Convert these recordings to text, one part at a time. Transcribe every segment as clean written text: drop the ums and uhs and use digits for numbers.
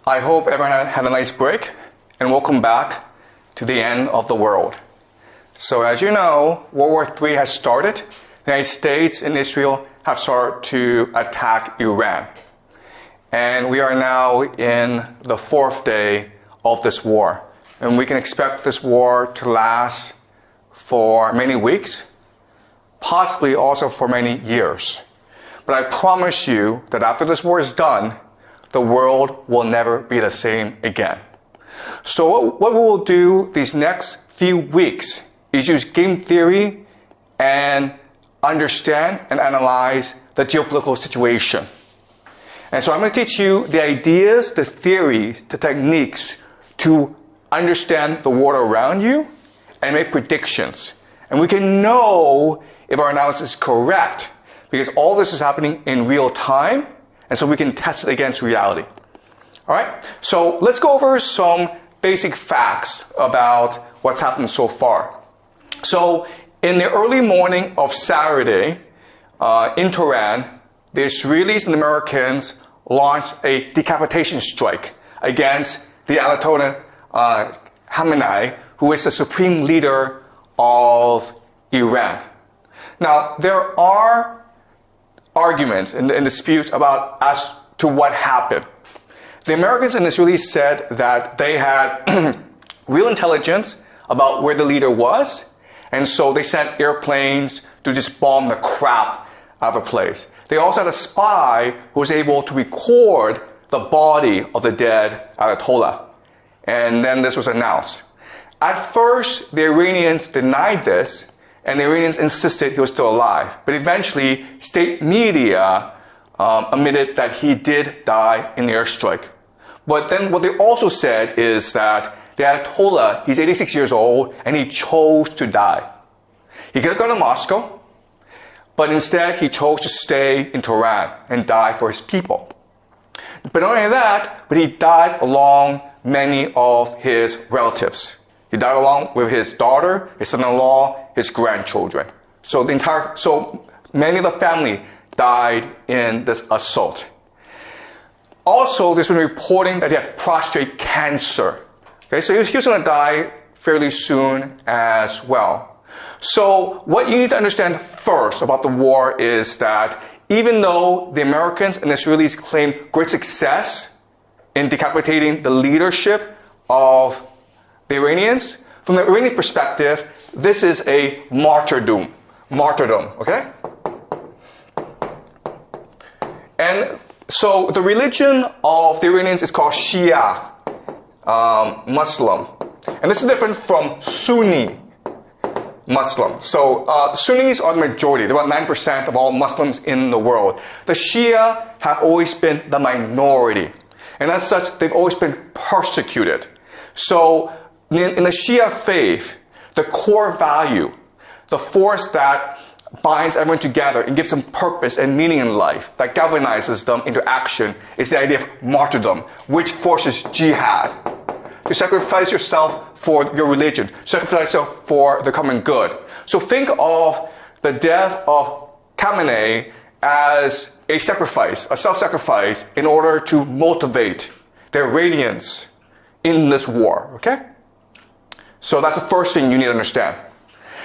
I hope everyone had a nice break, and welcome back to the end of the world. So as you know, World War III has started. The United States and Israel have started to attack Iran. And we are now in the 4th day of this war. And we can expect this war to last for many weeks, possibly also for many years. But I promise you that after this war is done, the world will never be the same again. So what we will do these next few weeks is use game theory and understand and analyze the geopolitical situation. And so I'm going to teach you the ideas, the theory, the techniques to understand the world around you and make predictions. And we can know if our analysis is correct because all this is happening in real time, and so we can test it against reality. All right? So let's go over some basic facts about what's happened so far. So in the early morning of Saturday in Tehran, the Israelis and Americans launched a decapitation strike against the Ayatollah Khamenei, who is the supreme leader of Iran. Now, there are arguments and disputes about as to what happened. The Americans and Israelis said that they had real intelligence about where the leader was, and so they sent airplanes to just bomb the crap out of the place. They also had a spy who was able to record the body of the dead Ayatollah, and then this was announced. At first, the Iranians denied this, and the Iranians insisted he was still alive. But eventually, state media admitted that he did die in the airstrike. But then what they also said is that the Ayatollah, he's 86 years old, and he chose to die. He could have gone to Moscow, but instead he chose to stay in Tehran and die for his people. But not only that, but he died along many of his relatives. He died along with his daughter, his son-in-law, his grandchildren. So many of the family died in this assault. Also, there's been reporting that he had prostate cancer. Okay, so he was going to die fairly soon as well. So what you need to understand first about the war is that even though the Americans and the Israelis claim great success in decapitating the leadership of the Iranians, from the Iranian perspective, this is a martyrdom, okay? And so the religion of the Iranians is called Shia Muslim. And this is different from Sunni Muslim. So Sunnis are the majority. They're about 9% of all Muslims in the world. The Shia have always been the minority. And as such, they've always been persecuted. So in the Shia faith, the core value, the force that binds everyone together and gives them purpose and meaning in life, that galvanizes them into action, is the idea of martyrdom, which forces jihad. You sacrifice yourself for your religion, sacrifice yourself for the common good. So think of the death of Khamenei as a sacrifice, a self-sacrifice, in order to motivate the Iranians in this war, okay? So that's the first thing you need to understand.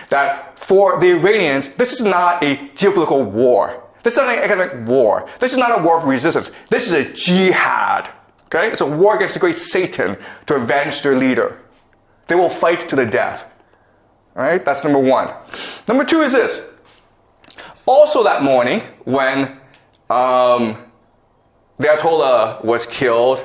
That for the Iranians, this is not a geopolitical war. This is not an economic war. This is not a war of resistance. This is a jihad. Okay? It's a war against the great Satan to avenge their leader. They will fight to the death. All right? That's number one. Number two is this. Also that morning, when the Ayatollah was killed,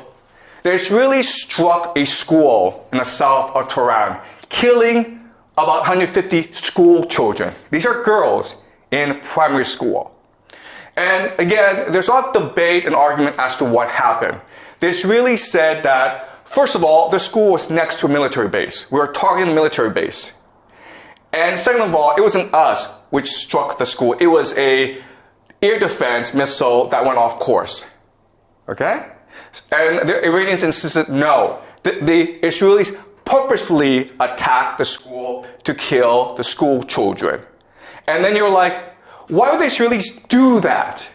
the Israelis struck a school in the south of Tehran, killing about 150 school children. These are girls in primary school. And again, there's a lot of debate and argument as to what happened. The Israelis said that, first of all, the school was next to a military base. We were targeting the military base. And second of all, it wasn't us which struck the school. It was a air defense missile that went off course. Okay? And the Iranians insisted no. The Israelis purposefully attacked the school to kill the school children. And then you're like, why would the Israelis do that?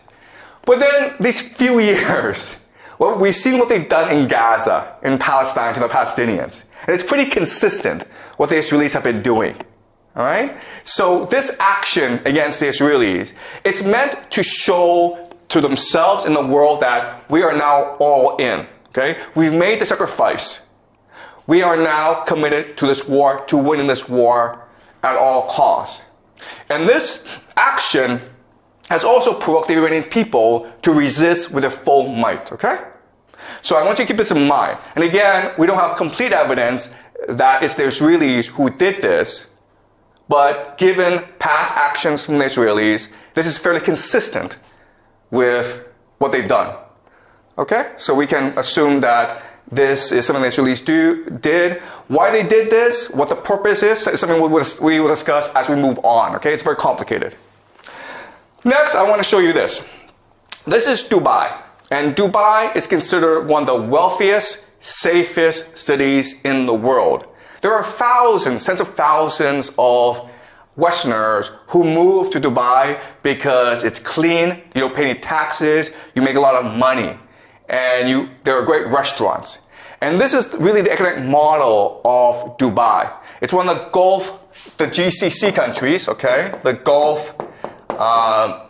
But then these few years, Well, we've seen what they've done in Gaza, in Palestine, to the Palestinians. And it's pretty consistent what the Israelis have been doing. All right? So this action against the Israelis, it's meant to show to themselves and the world that we are now all in. Okay? We've made the sacrifice. We are now committed to this war, to winning this war at all costs. And this action has also provoked the Iranian people to resist with their full might. Okay? So I want you to keep this in mind. And again, we don't have complete evidence that it's the Israelis who did this, but given past actions from the Israelis, this is fairly consistent with what they've done. Okay? So we can assume that this is something the Israelis did. Why they did this, what the purpose is something we will discuss as we move on. Okay? It's very complicated. Next, I want to show you this. This is Dubai. And Dubai is considered one of the wealthiest, safest cities in the world. There are thousands, tens of thousands of Westerners who move to Dubai because it's clean, you don't pay any taxes, you make a lot of money, and there are great restaurants. And this is really the economic model of Dubai. It's one of the GCC countries, okay? The Gulf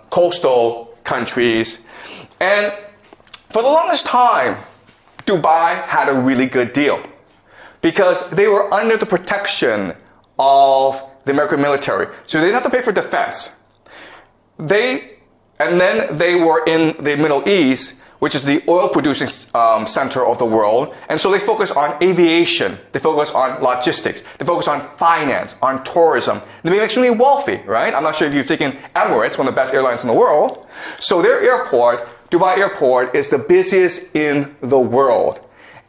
coastal countries. And for the longest time, Dubai had a really good deal because they were under the protection of the American military. So they didn't have to pay for defense. And then they were in the Middle East, which is the oil producing center of the world. And so they focus on aviation. They focus on logistics. They focus on finance, on tourism. They became extremely wealthy, right? I'm not sure if you've taken Emirates, one of the best airlines in the world. So their airport, Dubai Airport, is the busiest in the world.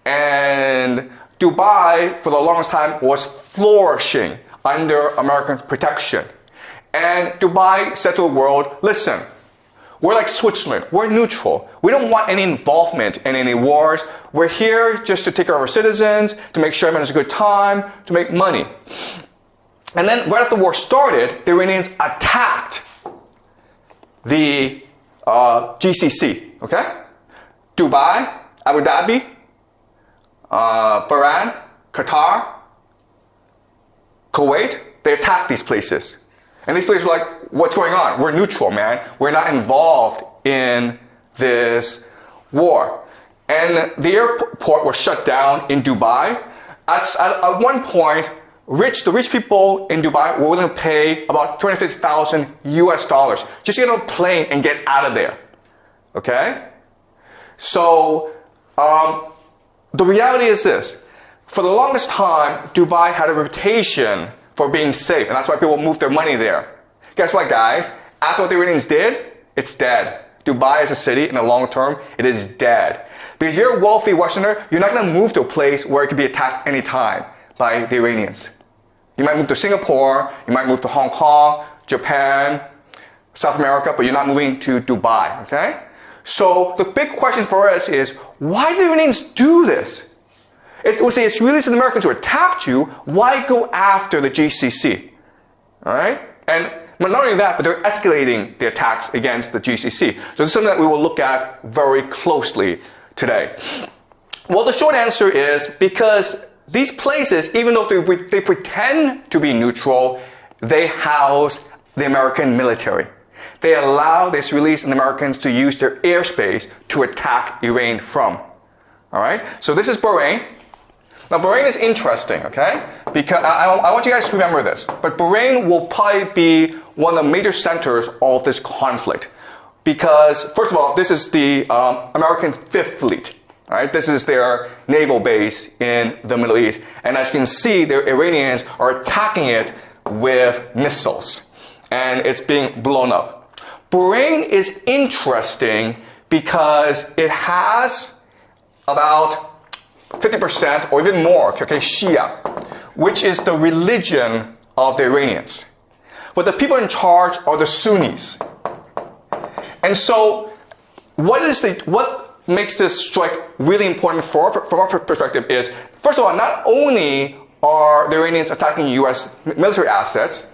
And Dubai, for the longest time, was flourishing under American protection. And Dubai said to the world, listen, we're like Switzerland. We're neutral. We don't want any involvement in any wars. We're here just to take care of our citizens, to make sure everyone has a good time, to make money. And then right after the war started, the Iranians attacked the GCC, okay? Dubai, Abu Dhabi, Bahrain, Qatar, Kuwait, they attacked these places. And these places were like, what's going on? We're neutral, man. We're not involved in this war. And the airport was shut down in Dubai. At one point, the rich people in Dubai were willing to pay about $250,000 US just to get on a plane and get out of there. Okay? So, the reality is this. For the longest time, Dubai had a reputation for being safe, and that's why people moved their money there. Guess what, guys? After what the Iranians did, it's dead. Dubai as a city, in the long term, it is dead. Because you're a wealthy Westerner, you're not going to move to a place where it could be attacked anytime by the Iranians. You might move to Singapore, you might move to Hong Kong, Japan, South America, but you're not moving to Dubai, okay? So the big question for us is, why did the Iranians do this? It was the Israelis and the Americans who attacked you. Why go after the GCC? All right? And not only that, but they're escalating the attacks against the GCC. So this is something that we will look at very closely today. Well, the short answer is because these places, even though they pretend to be neutral, they house the American military. They allow the Israelis and the Americans to use their airspace to attack Iran from. All right? So this is Bahrain. Now, Bahrain is interesting, okay? Because I want you guys to remember this. But Bahrain will probably be one of the major centers of this conflict. Because, first of all, this is the American Fifth Fleet. All right? This is their naval base in the Middle East. And as you can see, the Iranians are attacking it with missiles. And it's being blown up. Bahrain is interesting because it has about 50% or even more, okay, Shia, which is the religion of the Iranians. But the people in charge are the Sunnis. And so what makes this strike really important from our perspective is, first of all, not only are the Iranians attacking U.S. military assets,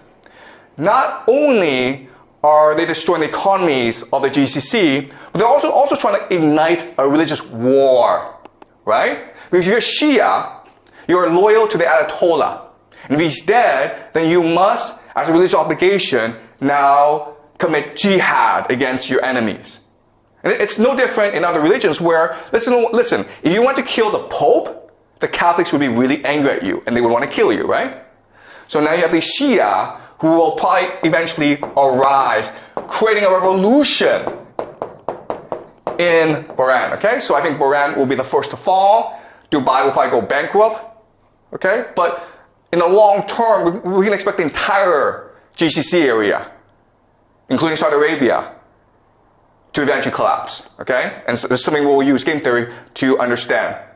not only are they destroying the economies of the GCC, but they're also trying to ignite a religious war, right? Because if you're Shia, you're loyal to the Ayatollah. And if he's dead, then you must, as a religious obligation, now commit jihad against your enemies. And it's no different in other religions where, listen, if you want to kill the Pope, the Catholics would be really angry at you and they would want to kill you, right? So now you have the Shia who will probably eventually arise, creating a revolution in Bahrain, okay? So I think Bahrain will be the first to fall. Dubai will probably go bankrupt, okay? But in the long term, we can expect the entire GCC area, including Saudi Arabia, to eventually collapse, okay? And so this is something we'll use game theory to understand.